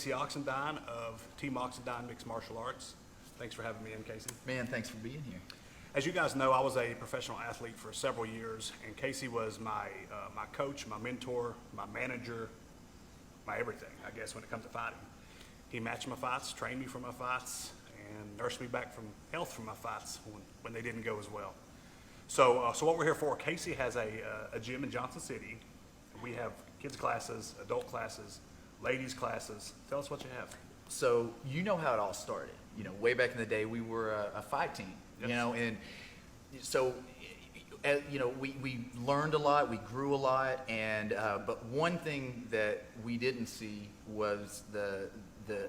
Casey Oxendine of Team Oxendine Mixed Martial Arts. Thanks for having me in, Casey. Man, thanks for being here. As you guys know, I was a professional athlete for several years, and Casey was my coach, my mentor, my manager, my everything, I guess, when it comes to fighting. He matched my fights, trained me for my fights, and nursed me back from health from my fights when they didn't go as well. So what we're here for, Casey has a gym in Johnson City. We have kids classes, adult classes, ladies classes. Tell us what you have. So you know how it all started. You know, way back in the day, we were a fight team. Yes. You know, and so you know, we learned a lot, we grew a lot, and but one thing that we didn't see was the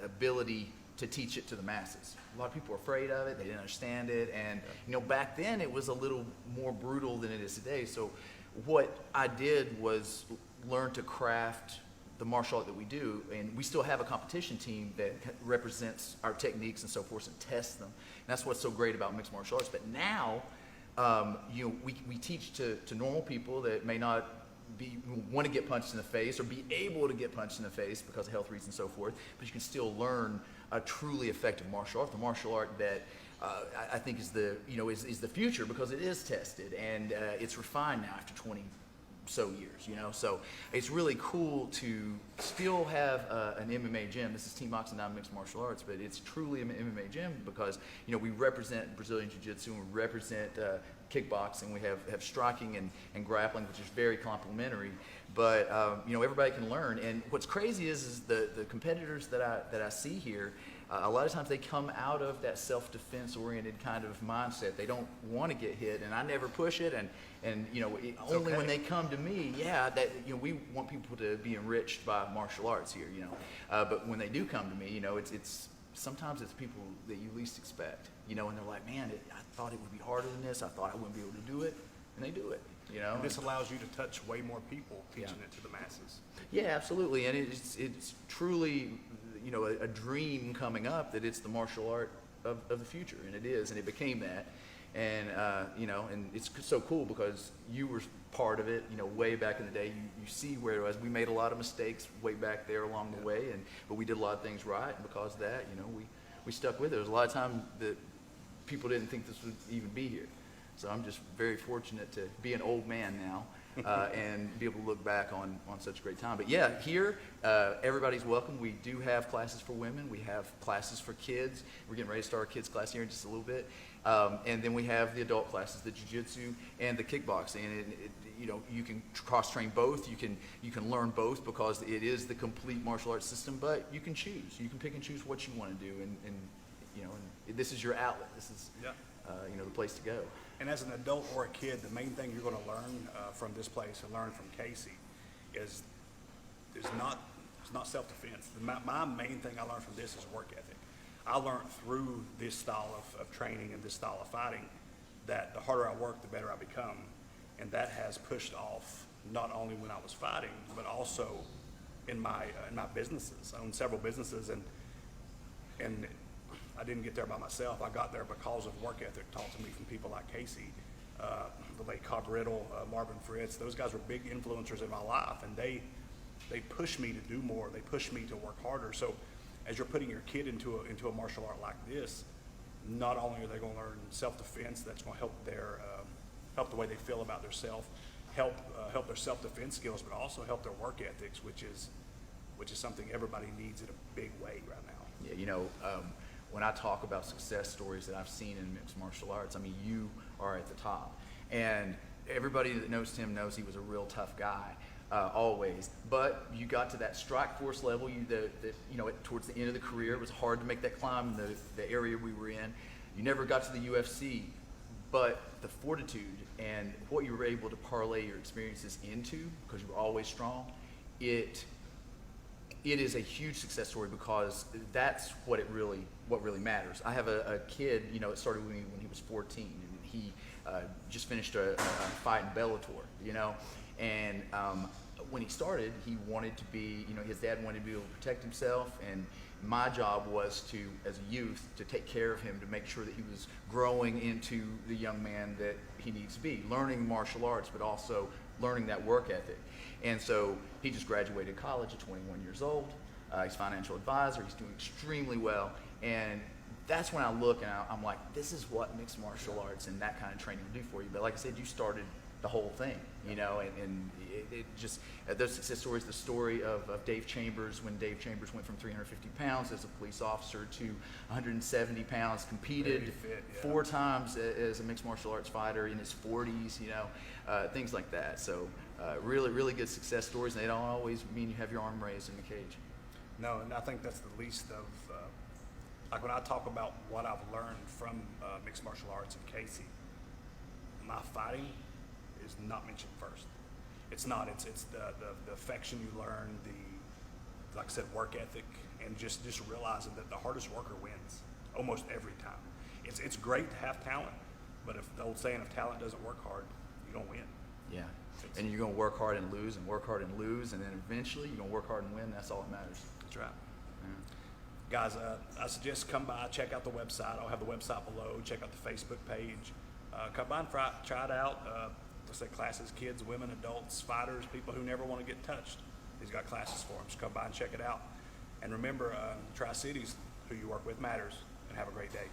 ability to teach it to the masses. A lot of people were afraid of it, they didn't understand it, and you know, back then it was a little more brutal than it is today. So what I did was learn to craft the martial art that we do, and we still have a competition team that represents our techniques and so forth and tests them. And that's what's so great about mixed martial arts. But now, you know, we teach to normal people that may not want to get punched in the face or be able to get punched in the face because of health reasons and so forth, but you can still learn a truly effective martial art, the martial art that I think is the future, because it is tested and it's refined now after 20 so years, you know. So it's really cool to still have an MMA gym. This is Team Oxendine Mixed Martial Arts, but it's truly an MMA gym because, you know, we represent Brazilian Jiu-Jitsu, and we represent kickboxing, we have striking and grappling, which is very complementary. But you know, everybody can learn. And what's crazy is the competitors that I see here. A lot of times they come out of that self-defense oriented kind of mindset. They don't want to get hit, and I never push it. And you know, only when they come to me, that you know, we want people to be enriched by martial arts here, you know. But when they do come to me, you know, it's sometimes it's people that you least expect, you know, and they're like, man, I thought it would be harder than this. I thought I wouldn't be able to do it, and they do it, you know. And this allows you to touch way more people, teaching it to the masses. Yeah, absolutely, and it's truly, you know, a dream coming up that it's the martial art of the future, and it is, and it became that. And you know, and it's so cool because you were part of it, you know, way back in the day. You see where it was. We made a lot of mistakes way back there along the way, but we did a lot of things right, and because of that, you know, we stuck with it. There was a lot of time that people didn't think this would even be here. So I'm just very fortunate to be an old man now and be able to look back on such a great time. But yeah, here, everybody's welcome. We do have classes for women. We have classes for kids. We're getting ready to start our kids class here in just a little bit. And then we have the adult classes, the jiu-jitsu and the kickboxing. And you know, you can cross-train both. You can learn both because it is the complete martial arts system. But you can choose. You can pick and choose what you want to do. And you know, and this is your outlet. This is you know, the place to go. And as an adult or a kid, the main thing you're going to learn from this place and learn from Casey is not self-defense. My main thing I learned from this is work ethic. I learned through this style of training and this style of fighting that the harder I work, the better I become. And that has pushed off not only when I was fighting, but also in my businesses. I own several businesses, and I didn't get there by myself. I got there because of work ethic taught to me from people like Casey, the late Cobb Riddle, Marvin Fritz. Those guys were big influencers in my life, and they pushed me to do more. They pushed me to work harder. So as you're putting your kid into a martial art like this, not only are they going to learn self-defense, that's going to help help the way they feel about themselves, help their self-defense skills, but also help their work ethics, which is something everybody needs in a big way right now. Yeah, you know, when I talk about success stories that I've seen in mixed martial arts, I mean, you are at the top. And everybody that knows Tim knows he was a real tough guy, always. But you got to that strike force level, you know, towards the end of the career, it was hard to make that climb in the area we were in. You never got to the UFC, but the fortitude and what you were able to parlay your experiences into, because you were always strong, it is a huge success story, because that's what really matters. I have a kid, you know, it started with me when he was 14, and he just finished a fight in Bellator, you know, and when he started, he wanted to be, you know, his dad wanted to be able to protect himself, and my job was to, as a youth, to take care of him, to make sure that he was growing into the young man that he needs to be, learning martial arts, but also learning that work ethic. And so he just graduated college at 21 years old. He's a financial advisor. He's doing extremely well. And that's when I look and I'm like, this is what mixed martial arts and that kind of training will do for you. But like I said, you started the whole thing, you know, and it just, those success stories, the story of Dave Chambers, when Dave Chambers went from 350 pounds as a police officer to 170 pounds, competed Very fit, yeah. 4 times as a mixed martial arts fighter in his 40s, you know, things like that. So really, really good success stories, and they don't always mean you have your arm raised in the cage. No, and I think that's the least of, like when I talk about what I've learned from mixed martial arts and Casey, my fighting is not mentioned first. It's not. It's the affection you learn, the, like I said, work ethic, and just realizing that the hardest worker wins almost every time. It's great to have talent, but if the old saying, if talent doesn't work hard, you don't win. Yeah, and you're going to work hard and lose and work hard and lose, and then eventually you're going to work hard and win. That's all that matters. That's right. Yeah. Guys, I suggest come by, check out the website. I'll have the website below. Check out the Facebook page. Come by and try it out. Let's say classes, kids, women, adults, fighters, people who never want to get touched. He's got classes for them. Just come by and check it out. And remember, Tri-Cities, who you work with matters, and have a great day.